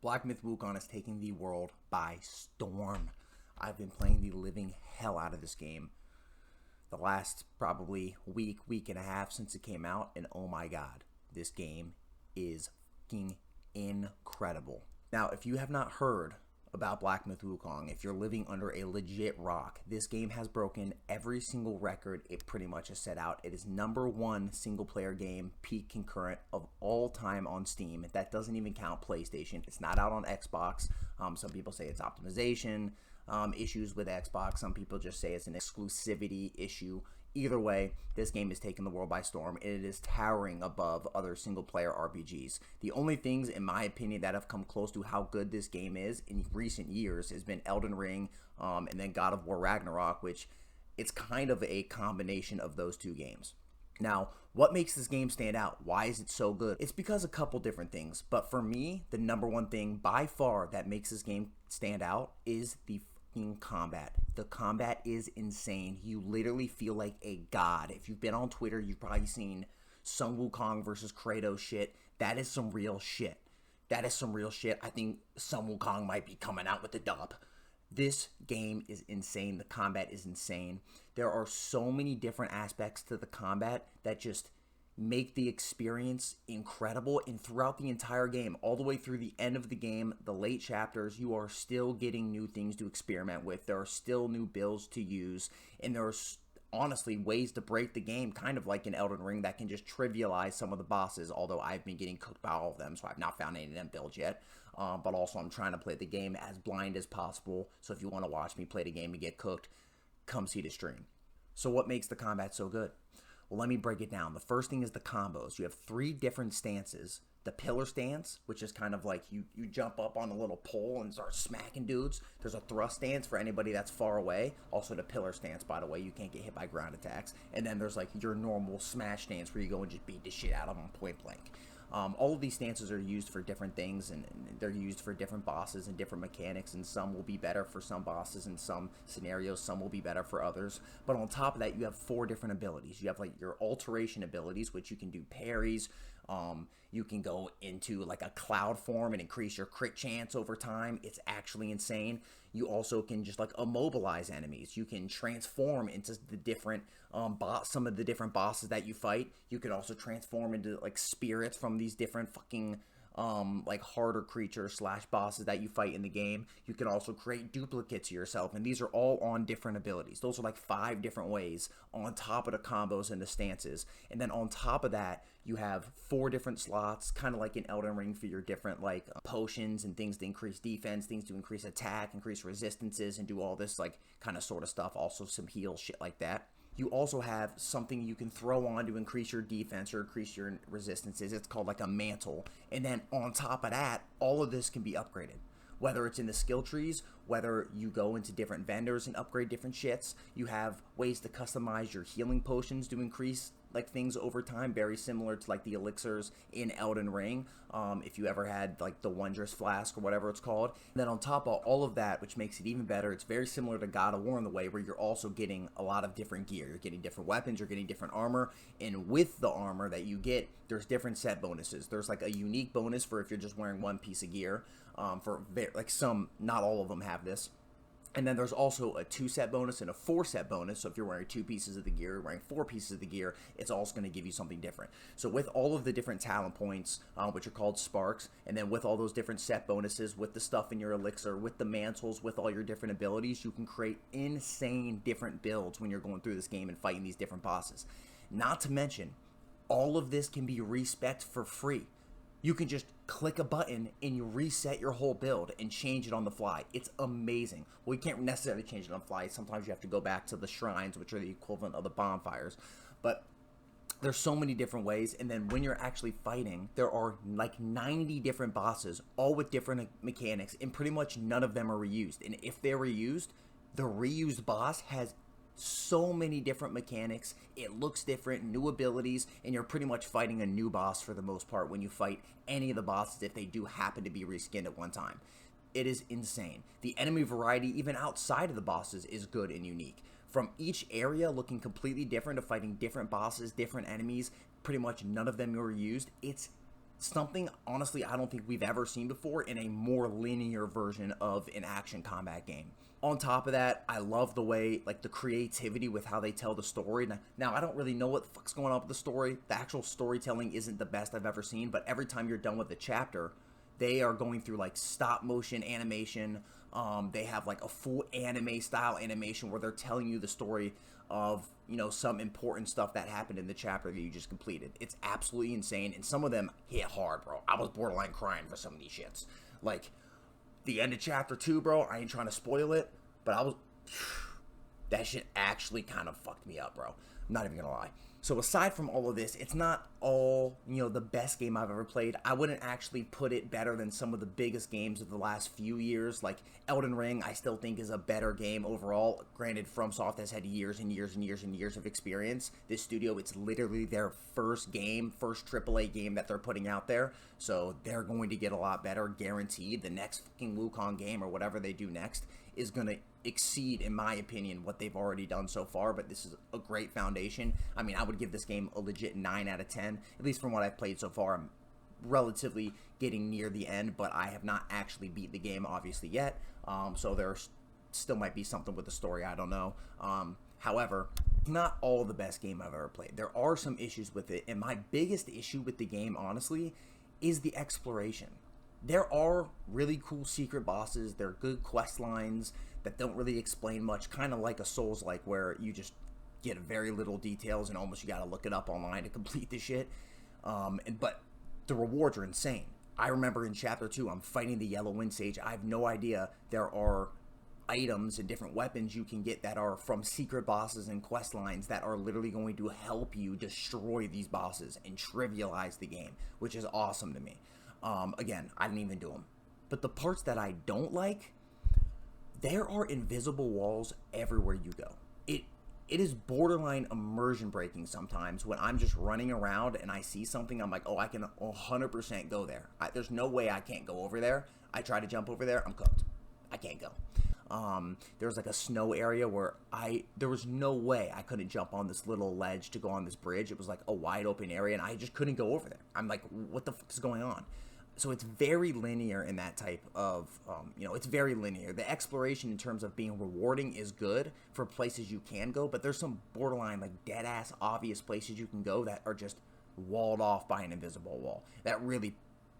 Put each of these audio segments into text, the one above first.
Black Myth Wukong is taking the world by storm. I've been playing the living hell out of this game the last probably week and a half since it came out, and oh my god, this game is fucking incredible. Now, if you have not heard about Black Myth Wukong, if you're living under a legit rock, this game has broken every single record it pretty much has set out. It is #1 single player game, peak concurrent of all time on Steam. That doesn't even count PlayStation. It's not out on Xbox. Some people say it's optimization issues with Xbox. Some people just say it's an exclusivity issue. Either way, this game is taking the world by storm, and it is towering above other single-player RPGs. The only things, in my opinion, that have come close to how good this game is in recent years has been Elden Ring, and then God of War Ragnarok, which it's kind of a combination of those two games. Now, what makes this game stand out? Why is it so good? It's because a couple different things, but for me, the #1 thing by far that makes this game stand out is the combat. The combat is insane. You literally feel like a god. If you've been on Twitter, you've probably seen Sun Wukong versus Kratos shit. That is some real shit. That is some real shit. I think Sun Wukong might be coming out with the dub. This game is insane. The combat is insane. There are so many different aspects to the combat that just make the experience incredible, and throughout the entire game, all the way through the end of the game, the late chapters, you are still getting new things to experiment with. There are still new builds to use, and there are honestly ways to break the game, kind of like in Elden Ring, that can just trivialize some of the bosses, although I've been getting cooked by all of them, so I've not found any of them builds yet. But also I'm trying to play the game as blind as possible, so if you want to watch me play the game and get cooked, come see the stream. So what makes the combat so good? Well, let me break it down. The first thing is the combos. You have 3 different stances. The pillar stance, which is kind of like you jump up on a little pole and start smacking dudes. There's a thrust stance for anybody that's far away. Also the pillar stance, by the way. You can't get hit by ground attacks. And then there's like your normal smash stance where you go and just beat the shit out of them point blank. All of these stances are used for different things, and they're used for different bosses and different mechanics, and some will be better for some bosses in some scenarios, some will be better for others. But on top of that, you have 4 different abilities. You have like your alteration abilities, which you can do parries. You can go into like a cloud form and increase your crit chance over time. It's actually insane. You also can just like immobilize enemies. You can transform into the different some of the different bosses that you fight. You can also transform into like spirits from these different fucking like harder creatures / bosses that you fight in the game. You can also create duplicates of yourself, and these are all on different abilities. Those are like 5 different ways on top of the combos and the stances. And then on top of that, you have 4 different slots, kind of like in Elden Ring, for your different like potions and things to increase defense, things to increase attack, increase resistances, and do all this like kind of sort of stuff. Also some heal shit like that. You also have something you can throw on to increase your defense or increase your resistances. It's called like a mantle. And then on top of that, all of this can be upgraded. Whether it's in the skill trees, whether you go into different vendors and upgrade different shits, you have ways to customize your healing potions to increase like things over time, very similar to like the elixirs in Elden Ring, if you ever had like the Wondrous Flask or whatever it's called. And then on top of all of that, which makes it even better, it's very similar to God of War in the way where you're also getting a lot of different gear. You're getting different weapons, you're getting different armor, and with the armor that you get, there's different set bonuses. There's like a unique bonus for if you're just wearing one piece of gear, for like some, not all of them have this. And then there's also a 2-set bonus and a 4-set bonus. So if you're wearing 2 pieces of the gear, you're wearing 4 pieces of the gear, it's also going to give you something different. So with all of the different talent points, which are called sparks, and then with all those different set bonuses, with the stuff in your elixir, with the mantles, with all your different abilities, you can create insane different builds when you're going through this game and fighting these different bosses. Not to mention, all of this can be respec'd for free. You can just click a button and you reset your whole build and change it on the fly. It's amazing. Well, you can't necessarily change it on the fly. Sometimes you have to go back to the shrines, which are the equivalent of the bonfires. But there's so many different ways. And then when you're actually fighting, there are like 90 different bosses, all with different mechanics, and pretty much none of them are reused. And if they're reused, the reused boss has so many different mechanics, it looks different, new abilities, and you're pretty much fighting a new boss for the most part when you fight any of the bosses if they do happen to be reskinned at one time. It is insane. The enemy variety, even outside of the bosses, is good and unique. From each area looking completely different to fighting different bosses, different enemies, pretty much none of them are used. It's something, honestly, I don't think we've ever seen before in a more linear version of an action combat game. On top of that, I love the way, like, the creativity with how they tell the story. Now, I don't really know what the fuck's going on with the story. The actual storytelling isn't the best I've ever seen, but every time you're done with the chapter, they are going through, like, stop motion animation. They have, like, a full anime style animation where they're telling you the story of, you know, some important stuff that happened in the chapter that you just completed. It's absolutely insane, and some of them hit hard, bro. I was borderline crying for some of these shits. Like, the end of chapter 2, bro, I ain't trying to spoil it, but I was... that shit actually kind of fucked me up, bro. I'm not even gonna lie. So aside from all of this, it's not all, you know, the best game I've ever played. I wouldn't actually put it better than some of the biggest games of the last few years. Like Elden Ring, I still think is a better game overall. Granted, FromSoft has had years and years and years and years of experience. This studio, it's literally their first game, first AAA game that they're putting out there. So they're going to get a lot better, guaranteed. The next fucking Wukong game or whatever they do next is going to exceed, in my opinion, what they've already done so far, but this is a great foundation. I mean, I would give this game a legit 9 out of 10, at least from what I've played so far. I'm relatively getting near the end, but I have not actually beat the game, obviously, yet, so there still might be something with the story, I don't know. However, not all the best game I've ever played. There are some issues with it, and my biggest issue with the game, honestly, is the exploration. There are really cool secret bosses, there are good quest lines that don't really explain much, kind of like a Souls-like where you just get very little details and almost you gotta look it up online to complete the shit. But the rewards are insane. I remember in Chapter 2, I'm fighting the Yellow Wind Sage. I have no idea there are items and different weapons you can get that are from secret bosses and quest lines that are literally going to help you destroy these bosses and trivialize the game, which is awesome to me. Again, I didn't even do them. But the parts that I don't like, there are invisible walls everywhere you go. It is borderline immersion breaking sometimes when I'm just running around and I see something, I'm like, oh, I can 100% go there. There's no way I can't go over there. I try to jump over there, I'm cooked. I can't go. There was like a snow area where there was no way I couldn't jump on this little ledge to go on this bridge. It was like a wide open area and I just couldn't go over there. I'm like, what the fuck is going on? So it's very linear in that type of, it's very linear. The exploration in terms of being rewarding is good for places you can go, but there's some borderline, like, dead-ass obvious places you can go that are just walled off by an invisible wall. That really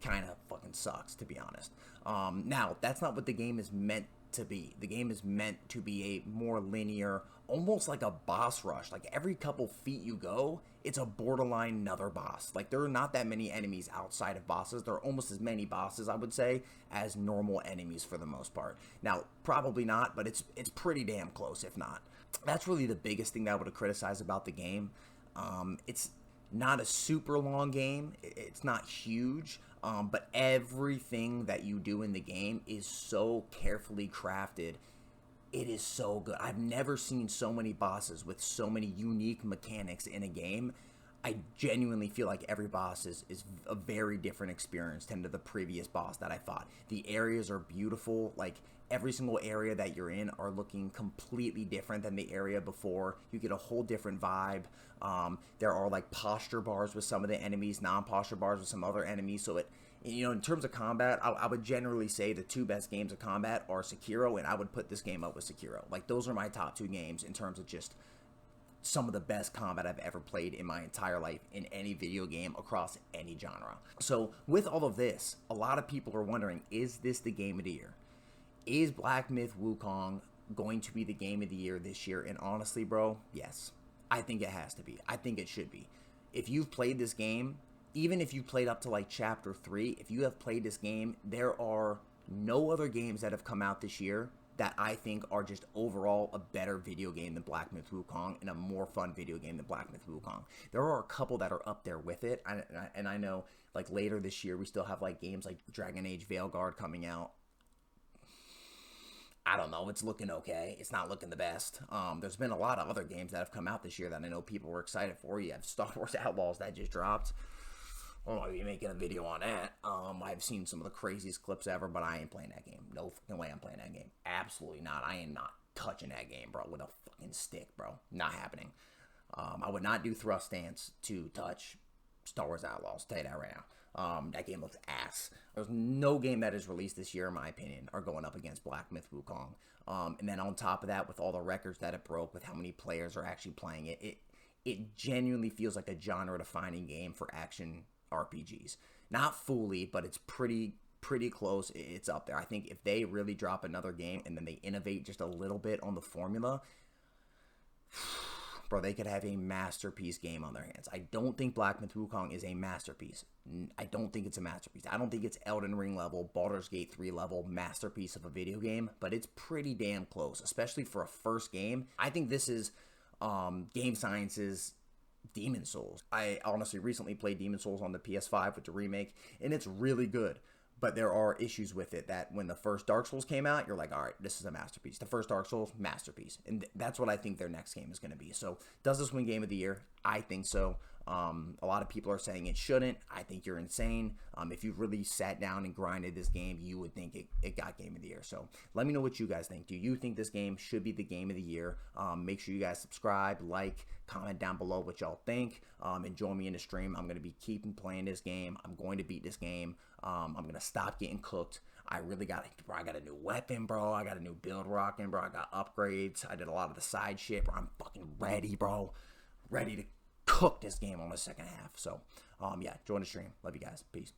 kind of fucking sucks, to be honest. Now, that's not what the game is meant to be. The game is meant to be a more linear, almost like a boss rush. Like, every couple feet you go, it's a borderline another boss. Like, there are not that many enemies outside of bosses. There are almost as many bosses, I would say, as normal enemies for the most part. Now, probably not, but it's pretty damn close, if not. That's really the biggest thing that I would have criticized about the game. It's not a super long game. It's not huge. But everything that you do in the game is so carefully crafted. It is so good. I've never seen so many bosses with so many unique mechanics in a game. I genuinely feel like every boss is a very different experience than to the previous boss that I fought. The areas are beautiful. Like, every single area that you're in are looking completely different than the area before. You get a whole different vibe. There are, like, posture bars with some of the enemies, non-posture bars with some other enemies. So in terms of combat, I would generally say the two best games of combat are Sekiro, and I would put this game up with Sekiro. Like, those are my top two games in terms of just some of the best combat I've ever played in my entire life in any video game across any genre. So with all of this, a lot of people are wondering, is this the game of the year? Is Black Myth Wukong going to be the game of the year this year? And honestly, bro, yes. I think it has to be. I think it should be. If you've played this game, even if you played up to like chapter 3, if you have played this game, there are no other games that have come out this year that I think are just overall a better video game than Black Myth Wukong and a more fun video game than Black Myth Wukong. There are a couple that are up there with it, and I know, like, later this year we still have, like, games like Dragon Age Veilguard coming out. I don't know, it's looking okay. It's not looking the best. There's been a lot of other games that have come out this year that I know people were excited for. You have Star Wars Outlaws that just dropped. I might be making a video on that. I've seen some of the craziest clips ever, but I ain't playing that game. No fucking way I'm playing that game. Absolutely not. I am not touching that game, bro, with a fucking stick, bro. Not happening. I would not do thrust stance to touch Star Wars Outlaws. Tell you that right That game looks ass. There's no game that is released this year, in my opinion, are going up against Black Myth Wukong. And then on top of that, with all the records that it broke, with how many players are actually playing it, it genuinely feels like a genre-defining game for action RPGs. Not fully, but it's pretty close. It's up there. I think if they really drop another game and then they innovate just a little bit on the formula, bro, they could have a masterpiece game on their hands. I don't think Black Myth Wukong is a masterpiece. I don't think it's a masterpiece. I don't think it's Elden Ring level, Baldur's Gate 3 level masterpiece of a video game, but it's pretty damn close, especially for a first game. I think this is Game Science's Demon Souls. I honestly recently played Demon Souls on the PS5 with the remake, and it's really good. But there are issues with it that when the first Dark Souls came out, you're like, all right, this is a masterpiece. The first Dark Souls, masterpiece. And that's what I think their next game is going to be. So does this win Game of the Year? I think so. A lot of people are saying it shouldn't. I think you're insane. If you really sat down and grinded this game, you would think it got Game of the Year. So let me know what you guys think. Do you think this game should be the Game of the Year? Make sure you guys subscribe, like, comment down below what y'all think, and join me in the stream. I'm going to be keeping playing this game. I'm going to beat this game. I'm going to stop getting cooked. I got a new weapon, bro. I got a new build rocking, bro. I got upgrades. I did a lot of the side shit, bro. I'm fucking ready, bro. Ready to cook this game on the second half. So, yeah, join the stream. Love you guys. Peace.